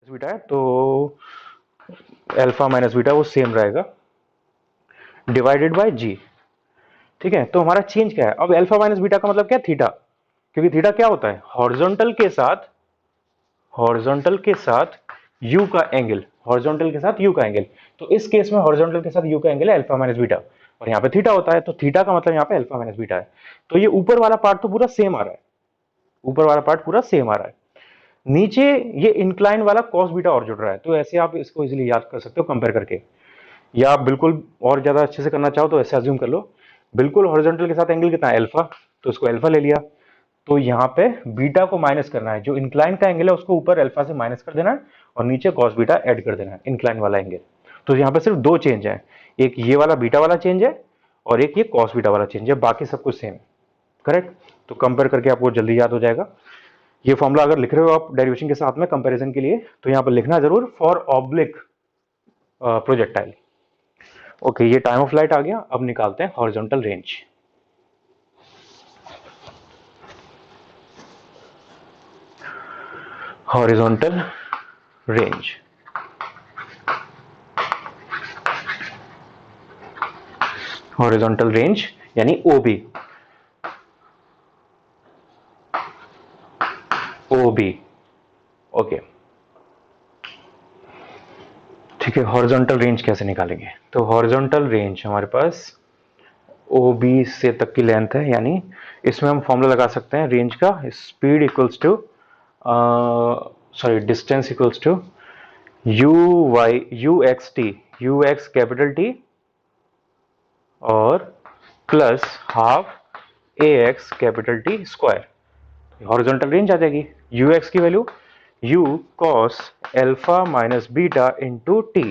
Beta है तो alpha minus beta वो सेम रहेगा डिवाइडेड बाय जी। ठीक है, तो हमारा चेंज क्या है अब, अल्फा माइनस बीटा का मतलब क्या है, थीटा। क्योंकि थीटा क्या होता है, हॉरिजॉन्टल के साथ यू का एंगल, हॉरिजॉन्टल के साथ यू का एंगल। तो इस केस में हॉरिजॉन्टल के साथ यू का एंगल है अल्फा माइनस बीटा, और यहाँ पे थीटा होता है, तो थीटा का मतलब यहाँ पे अल्फा माइनस बीटा है। तो ये ऊपर वाला पार्ट तो पूरा सेम आ रहा है, ऊपर वाला पार्ट पूरा सेम आ रहा है। नीचे ये इंक्लाइन वाला कॉस बीटा और जुड़ रहा है, तो ऐसे आप इसको इजीली याद कर सकते हो कंपेयर करके। या आप बिल्कुल और ज्यादा अच्छे से करना चाहो तो ऐसे अज्यूम कर लो, बिल्कुल हॉरिजॉन्टल के साथ एंगल कितना है, अल्फा, तो इसको अल्फा ले लिया। तो यहाँ पे बीटा को माइनस करना है, जो इंक्लाइन का एंगल है उसको ऊपर अल्फा से माइनस कर देना है, और नीचे कॉस बीटा ऐड कर देना है, इंक्लाइन वाला एंगल। तो यहाँ पे सिर्फ दो चेंज है, एक ये वाला बीटा वाला चेंज है, और एक ये कॉस बीटा वाला चेंज है, बाकी सब कुछ सेम है। करेक्ट, तो कंपेयर करके आपको जल्दी याद हो जाएगा। ये फॉर्मूला अगर लिख रहे हो आप डेरिवेशन के साथ में कंपैरिजन के लिए, तो यहाँ पर लिखना जरूर फॉर ऑब्लिक प्रोजेक्टाइल। ओके, ये टाइम ऑफ फ्लाइट आ गया। अब निकालते हैं horizontal range. Horizontal range, horizontal range यानी ओबी, ओबी। ओके, ठीक है, हॉरिजॉन्टल रेंज कैसे निकालेंगे, तो हॉरिजॉन्टल रेंज हमारे पास ओ बी से तक की लेंथ है, यानी इसमें हम फॉर्मूला लगा सकते हैं रेंज का, speed equals to sorry distance equals to u y u x t, u x capital T और plus half a x capital T square. Horizontal range आ जाएगी। यू एक्स की value u cos alpha minus beta into t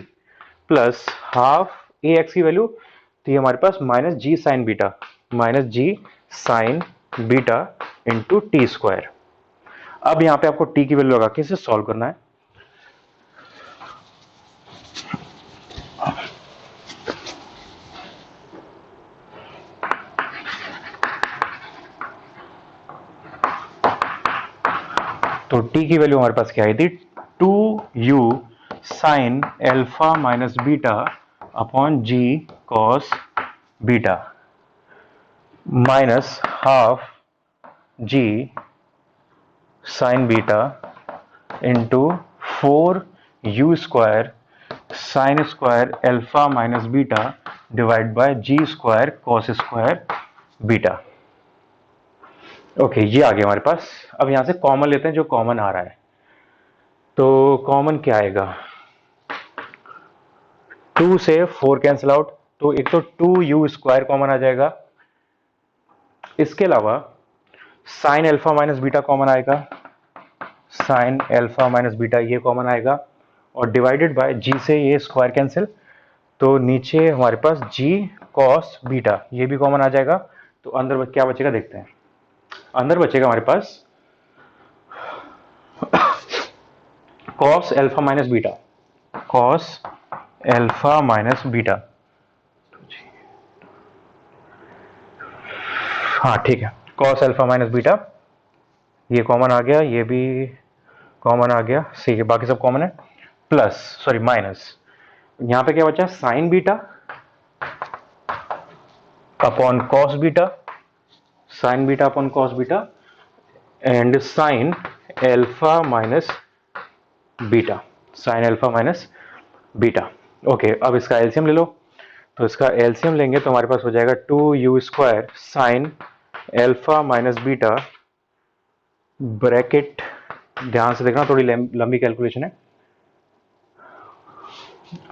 plus half a x की value, तो ये हमारे पास minus g sine beta, minus g sine beta into t square. अब यहां पे आपको टी की वैल्यू लगा के इसे सॉल्व करना है। तो टी की वैल्यू हमारे पास क्या आई थी, two u sine alpha minus beta upon g cos beta minus half g sine beta into four u square sine square alpha minus beta divide by g square cos square beta. Okay, ये आ गया हमारे पास। अब यहां से common लेते हैं जो कॉमन आ रहा है, तो कॉमन क्या आएगा, टू से फोर कैंसिल आउट, तो एक तो टू यू स्क्वायर कॉमन आ जाएगा, इसके अलावा sign alpha minus beta common आएगा, साइन एल्फा माइनस बीटा ये कॉमन आएगा, और डिवाइडेड बाय जी से ये स्क्वायर कैंसिल, तो नीचे हमारे पास जी कॉस बीटा ये भी कॉमन आ जाएगा। तो अंदर क्या बचेगा देखते हैं, अंदर बचेगा हमारे पास cos alpha minus beta, cos alpha minus beta. हाँ ठीक है, कॉस एल्फा माइनस बीटा ये कॉमन आ गया, ये भी कॉमन आ गया, ठीक है, बाकी सब कॉमन है, प्लस सॉरी माइनस, यहां पे क्या बचा, sign beta upon cos beta, sign beta upon cos beta and sign alpha minus beta, sign alpha minus beta. Okay, अब इसका एलसीएम ले लो, तो इसका एलसीएम लेंगे तो हमारे पास हो जाएगा two u square sine alpha minus beta bracket, ध्यान से देखना थोड़ी लंबी कैलकुलेशन है,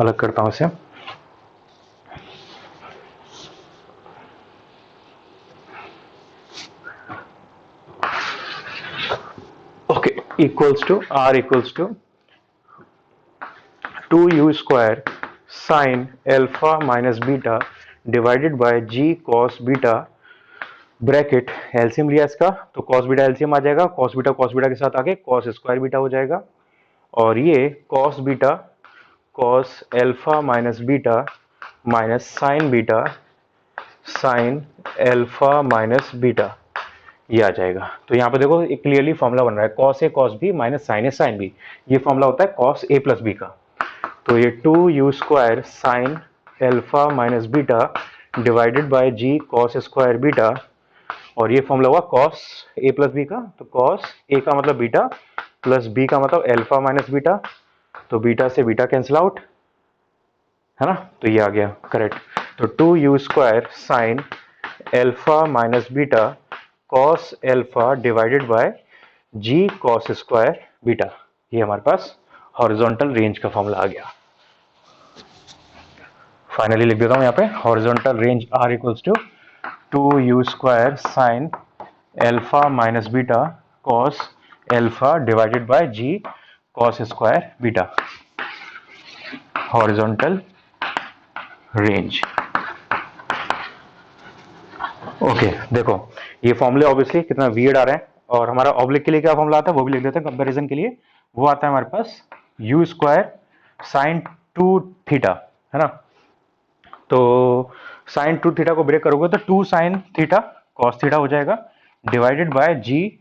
अलग करता हूं इसे। Okay, equals to r equals to two u square sine alpha minus beta divided by g cos beta bracket, LCM लिया इसका तो कॉस बीटा एलसीएम आ जाएगा, कॉस बीटा के साथ आके कॉस स्क्वायर बीटा हो जाएगा, और ये cos beta cos alpha minus beta minus sign beta sine alpha minus beta, ये आ जाएगा। तो यहाँ पे देखो एक क्लियरली फॉर्मूला बन रहा है cos A cos B minus sine A sine B, ये फॉर्मूला होता है कॉस ए प्लस बी का। तो ये 2u² sine alpha minus beta divided by g cos square beta, और ये फॉर्मूला हुआ कॉस ए प्लस बी का। तो कॉस ए का मतलब बीटा प्लस बी का मतलब एल्फा माइनस बीटा, तो बीटा से बीटा कैंसिल आउट, है ना, तो ये आ गया करेक्ट। तो 2u² sine alpha minus beta cos alpha divided by g cos square beta, ये हमारे पास हॉरिजॉन्टल रेंज का फॉर्मूला आ गया। फाइनली लिख देता हूं यहाँ पे horizontal range r equals to 2u² sine alpha minus beta cos alpha divided by g cos square beta, horizontal range. Okay देखो ये फॉर्मूले ऑब्वियसली कितना वियर्ड आ रहा है, और हमारा ऑब्लिक के लिए क्या फॉर्मूला आता है वो भी लिख देते हैं कंपैरिजन के लिए। वो आता है हमारे पास u² साइन 2 थीटा, है ना। तो साइन 2 थीटा को ब्रेक करोगे तो 2 साइन थीटा कॉस थीटा हो जाएगा डिवाइडेड बाय जी,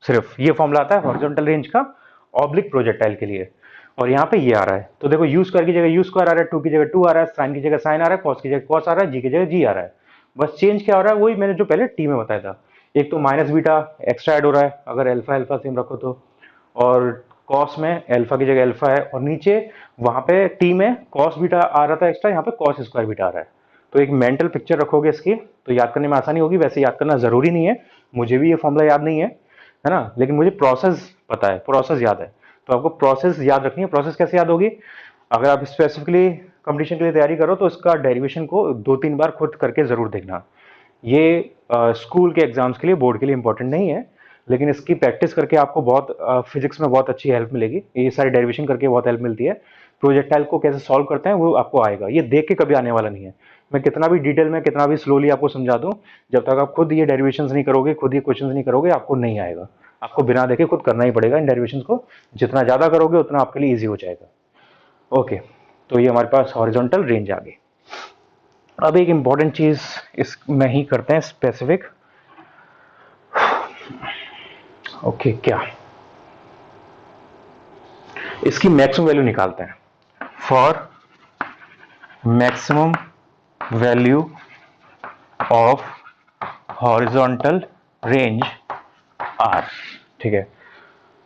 सिर्फ ये फॉर्मूला आता है हॉरिजॉन्टल रेंज का ऑब्लिक प्रोजेक्टाइल के लिए। और यहाँ पे ये आ रहा है, तो देखो u² की जगह u² आ रहा है, 2 की जगह 2 आ रहा है, साइन की जगह साइन आ रहा है, कॉस की जगह कॉस आ रहा है, जी की जगह जी आ रहा है। बस चेंज क्या हो रहा है वही मैंने जो पहले टी में बताया था, एक तो माइनस बीटा एक्स्ट्रा ऐड हो रहा है अगर अल्फा अल्फा सेम रखो तो, और कॉस में अल्फा की जगह अल्फा है, और नीचे वहां पे टी में कॉस बीटा आ रहा था एक्स्ट्रा, यहाँ पे कॉस स्क्वायर बीटा आ रहा है। तो एक मेंटल पिक्चर रखोगे इसकी तो याद करने में आसानी होगी। वैसे याद करना जरूरी नहीं है, मुझे भी ये फॉर्मूला याद नहीं है ना, लेकिन मुझे प्रोसेस पता है, प्रोसेस याद है। तो आपको प्रोसेस याद रखनी है। प्रोसेस कैसे याद होगी, अगर आप स्पेसिफिकली कंपटीशन के लिए तैयारी करो तो इसका डेरिवेशन को 2-3 बार खुद करके जरूर देखना। ये स्कूल के एग्जाम्स के लिए, बोर्ड के लिए इंपॉर्टेंट नहीं है, लेकिन इसकी प्रैक्टिस करके आपको बहुत फिजिक्स में बहुत अच्छी हेल्प मिलेगी। ये सारी डेरिवेशन करके बहुत हेल्प मिलती है। प्रोजेक्टाइल को कैसे सॉल्व करते हैं वो आपको आएगा, ये देख के कभी आने वाला नहीं है। मैं कितना भी डिटेल में कितना भी स्लोली आपको समझा दूं, जब तक आप खुद ये डेरिवेशंस नहीं करोगे, खुद ये क्वेश्चंस नहीं करोगे, आपको नहीं आएगा। आपको बिना देखे खुद करना ही पड़ेगा इन डेरिवेशंस को। जितना ज्यादा करोगे उतना आपके लिए ईजी हो जाएगा। ओके, तो ये हमारे पास हॉरिजॉन्टल रेंज आ गई। अब एक इंपॉर्टेंट चीज इसमें ही करते हैं स्पेसिफिक। ओके क्या, इसकी मैक्सिमम वैल्यू निकालते हैं। For maximum value of horizontal range r, ठीक है।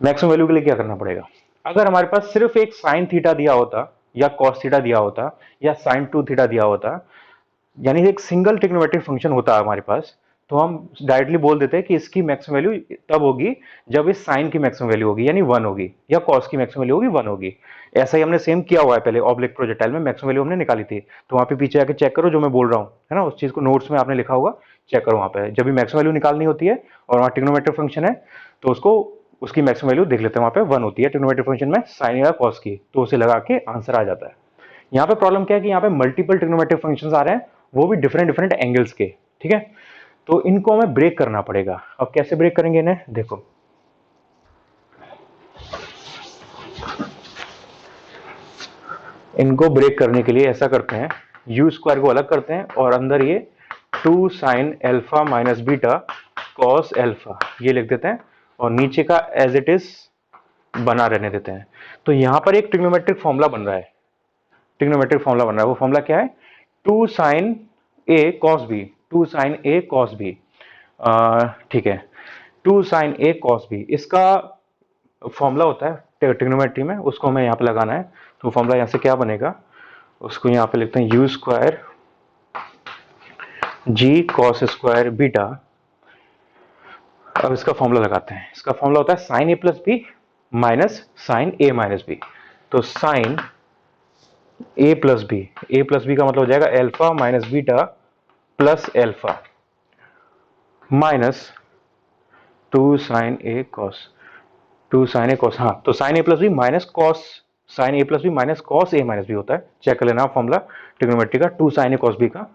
मैक्सिमम वैल्यू के लिए क्या करना पड़ेगा, अगर हमारे पास सिर्फ एक साइन थीटा दिया होता या कॉस थीटा दिया होता या साइन 2 थीटा दिया होता, यानी एक सिंगल ट्रिग्नोमेट्रिक फंक्शन होता हमारे पास, तो हम डायरेक्टली बोल देते हैं कि इसकी मैक्सिमम वैल्यू तब होगी जब इस साइन की मैक्सिमम वैल्यू होगी यानी 1 होगी, या कॉस की मैक्सिमम वैल्यू होगी 1 होगी। ऐसा ही हमने सेम किया हुआ है पहले ऑब्लिक प्रोजेक्टाइल में, मैक्सिमम वैल्यू हमने निकाली थी। तो वहां पे पीछे आके चेक करो जो मैं बोल रहा हूँ, है ना, उस चीज को नोट्स में आपने लिखा होगा, चेक करो वहां पे। जब भी मैक्सिमम वैल्यू निकालनी होती है और वहां ट्रिग्नोमेट्रिक फंक्शन है तो उसको उसकी मैक्सिमम वैल्यू देख लेते हैं, वहां पे 1 होती है ट्रिग्नोमेट्रिक फंक्शन में साइन या कॉस की, तो उसे लगा के आंसर आ जाता है। यहाँ पे प्रॉब्लम क्या है कि यहाँ पे मल्टीपल ट्रिग्नोमेट्रिक फंक्शंस आ रहे हैं, वो भी डिफरेंट डिफरेंट एंगल्स के, ठीक है। तो इनको हमें ब्रेक करना पड़ेगा। अब कैसे ब्रेक करेंगे इन्हें, देखो इनको ब्रेक करने के लिए ऐसा करते हैं, u² को अलग करते हैं और अंदर ये 2 sign alpha minus beta cos alpha ये लिख देते हैं, और नीचे का एज इट इज बना रहने देते हैं। तो यहां पर एक ट्रिग्नोमेट्रिक फॉर्मूला बन रहा है, ट्रिग्नोमेट्रिक फॉर्मूला बन रहा है। वो फॉर्मूला क्या है, 2 sine A cos B, 2 sine A cos B, ठीक है, 2 साइन ए कॉस बी इसका फॉर्मूला होता है ट्रिग्नोमेट्री में, उसको हमें यहाँ पे लगाना है। तो फॉर्मूला यहाँ से क्या बनेगा, उसको यहाँ पे लिखते हैं u² जी कॉस स्क्वायर बीटा। अब इसका फॉर्मूला लगाते हैं, इसका फॉर्मूला होता है sine A plus B minus sine A minus B. तो sine A plus B, A plus B का मतलब हो जाएगा alpha minus beta plus alpha minus 2 sine A cos, 2 sine A cos, हाँ, तो sine A plus B minus cos, sine A plus B minus cos A minus B होता है, check कर लेना फॉर्मूला ट्रिग्नोमेट्री का 2 साइन ए कॉस बी का।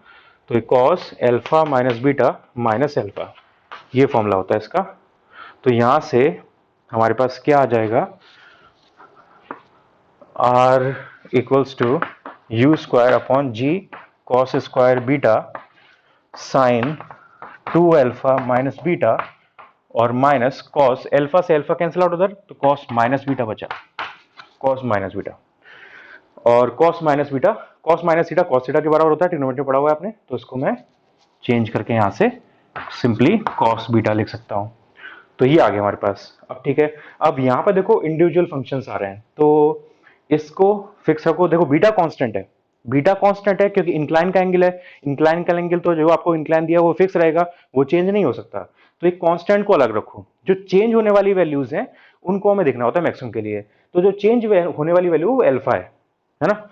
तो cos alpha minus beta minus alpha, ये फॉर्मूला होता है इसका। तो यहां से हमारे पास क्या आ जाएगा, r equals to u² upon g cos square beta sine 2 alpha minus beta और माइनस कॉस एल्फा से एल्फा कैंसिल आउट उधर, तो कॉस माइनस बीटा बचा, कॉस माइनस बीटा। और cos minus beta, cos minus theta cos theta के बराबर होता है, ट्रिग्नोमेट्री पढ़ा हुआ है आपने, तो इसको मैं चेंज करके यहां से सिंपली कॉस बीटा लिख सकता हूं। तो ये आ गया हमारे पास। अब ठीक है, अब यहाँ पर देखो इंडिविजुअल फंक्शंस आ रहे हैं, तो इसको फिक्स रखो। देखो बीटा कांस्टेंट है, बीटा कांस्टेंट है क्योंकि इंक्लाइन का एंगल है, इंक्लाइन का एंगल तो जो आपको इंक्लाइन दिया वो फिक्स रहेगा, वो चेंज नहीं हो सकता। तो एक कांस्टेंट को अलग रखो, जो चेंज होने वाली वैल्यूज हैं उनको हमें देखना होता है मैक्सिमम के लिए। तो जो चेंज होने वाली वैल्यू वो एल्फा है ना,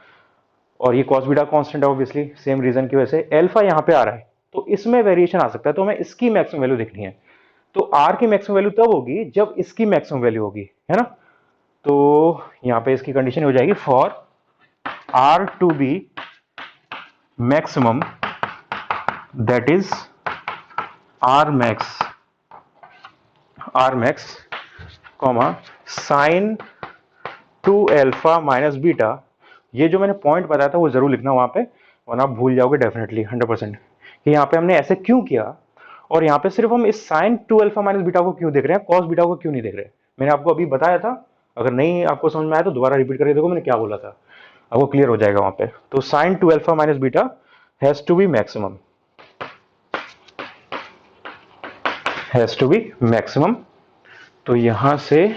और ये कॉस बीटा कांस्टेंट है ऑब्वियसली, सेम रीजन की वजह से एल्फा यहाँ पे आ रहा है, तो इसमें वेरिएशन आ सकता है, तो हमें इसकी मैक्सिमम वैल्यू देखनी है। तो आर की मैक्सिमम वैल्यू तब होगी जब इसकी मैक्सिमम वैल्यू होगी, है ना। तो यहाँ पे इसकी कंडीशन हो जाएगी for r to be maximum that is r max comma sine 2 alpha minus beta. ये जो मैंने पॉइंट बताया था वो जरूर लिखना वहां पे, वरना आप भूल जाओगे डेफिनेटली 100% कि यहाँ पे हमने ऐसे क्यों किया, और यहाँ पे सिर्फ हम इस साइन 2 अल्फा माइनस बीटा को क्यों देख रहे हैं, कॉस बीटा को क्यों नहीं देख रहे। मैंने आपको अभी बताया था, अगर नहीं आपको समझ में आया तो दोबारा रिपीट करके देखो मैंने क्या बोला था, आपको क्लियर हो जाएगा वहां पे। तो sine 2 alpha minus beta has to be maximum, तो यहां से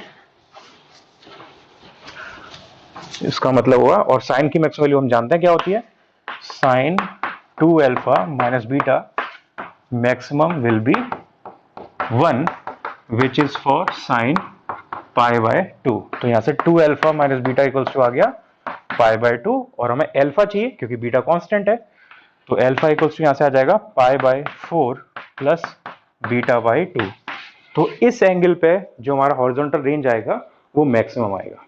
इसका मतलब हुआ, और साइन की मैक्सिमम वैल्यू हम जानते हैं क्या होती है, sine 2 alpha minus beta maximum will be 1 which is for sine pi by 2। तो यहां से 2 alpha minus beta equals to आ गया पाई बाय 2, और हमें अल्फा चाहिए क्योंकि बीटा कांस्टेंट है, तो अल्फा इक्वल्स टू यहां से आ जाएगा पाई बाय 4 प्लस बीटा बाय 2। तो इस एंगल पे जो हमारा हॉरिजॉन्टल रेंज आएगा वो मैक्सिमम आएगा।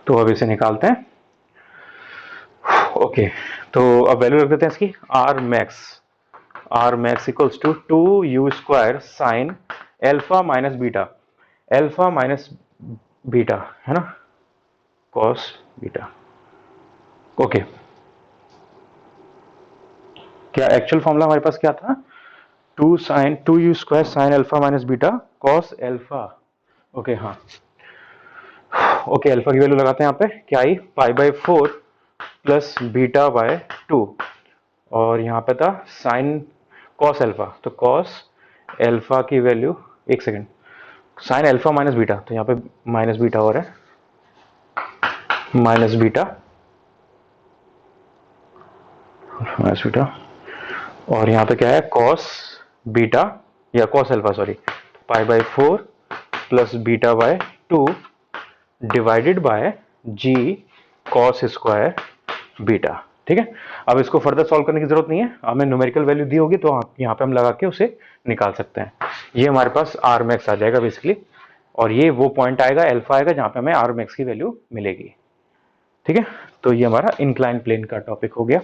तो अब इसे निकालते हैं। ओके, तो अब वैल्यू रख देते हैं इसकी, R max equals to 2u square sine alpha minus beta है ना, कॉस बीटा। ओके, क्या एक्चुअल फॉर्मूला हमारे पास क्या था, 2u square sine alpha minus beta cos alpha. Okay हाँ, ओके अल्फा की वैल्यू लगाते हैं यहाँ पे, क्या आई pi by 4 plus beta by 2, और यहाँ पे था साइन कॉस एल्फा, तो कॉस एल्फा की वैल्यू, एक second, sine alpha minus beta, तो यहाँ पे माइनस बीटा हो रहा है, माइनस बीटा, और यहाँ पे क्या है कॉस बीटा या cos alpha sorry, pi by 4 plus beta by 2 divided by g cos square beta. ठीक है, अब इसको फर्दर सॉल्व करने की जरूरत नहीं है, हमें न्यूमेरिकल वैल्यू दी होगी तो यहाँ पे हम लगा के उसे निकाल सकते हैं। ये हमारे पास आर मैक्स आ जाएगा बेसिकली, और ये वो पॉइंट आएगा अल्फा आएगा जहां पे हमें आर मैक्स की वैल्यू मिलेगी। ठीक है, तो ये हमारा इंक्लाइन प्लेन का टॉपिक हो गया।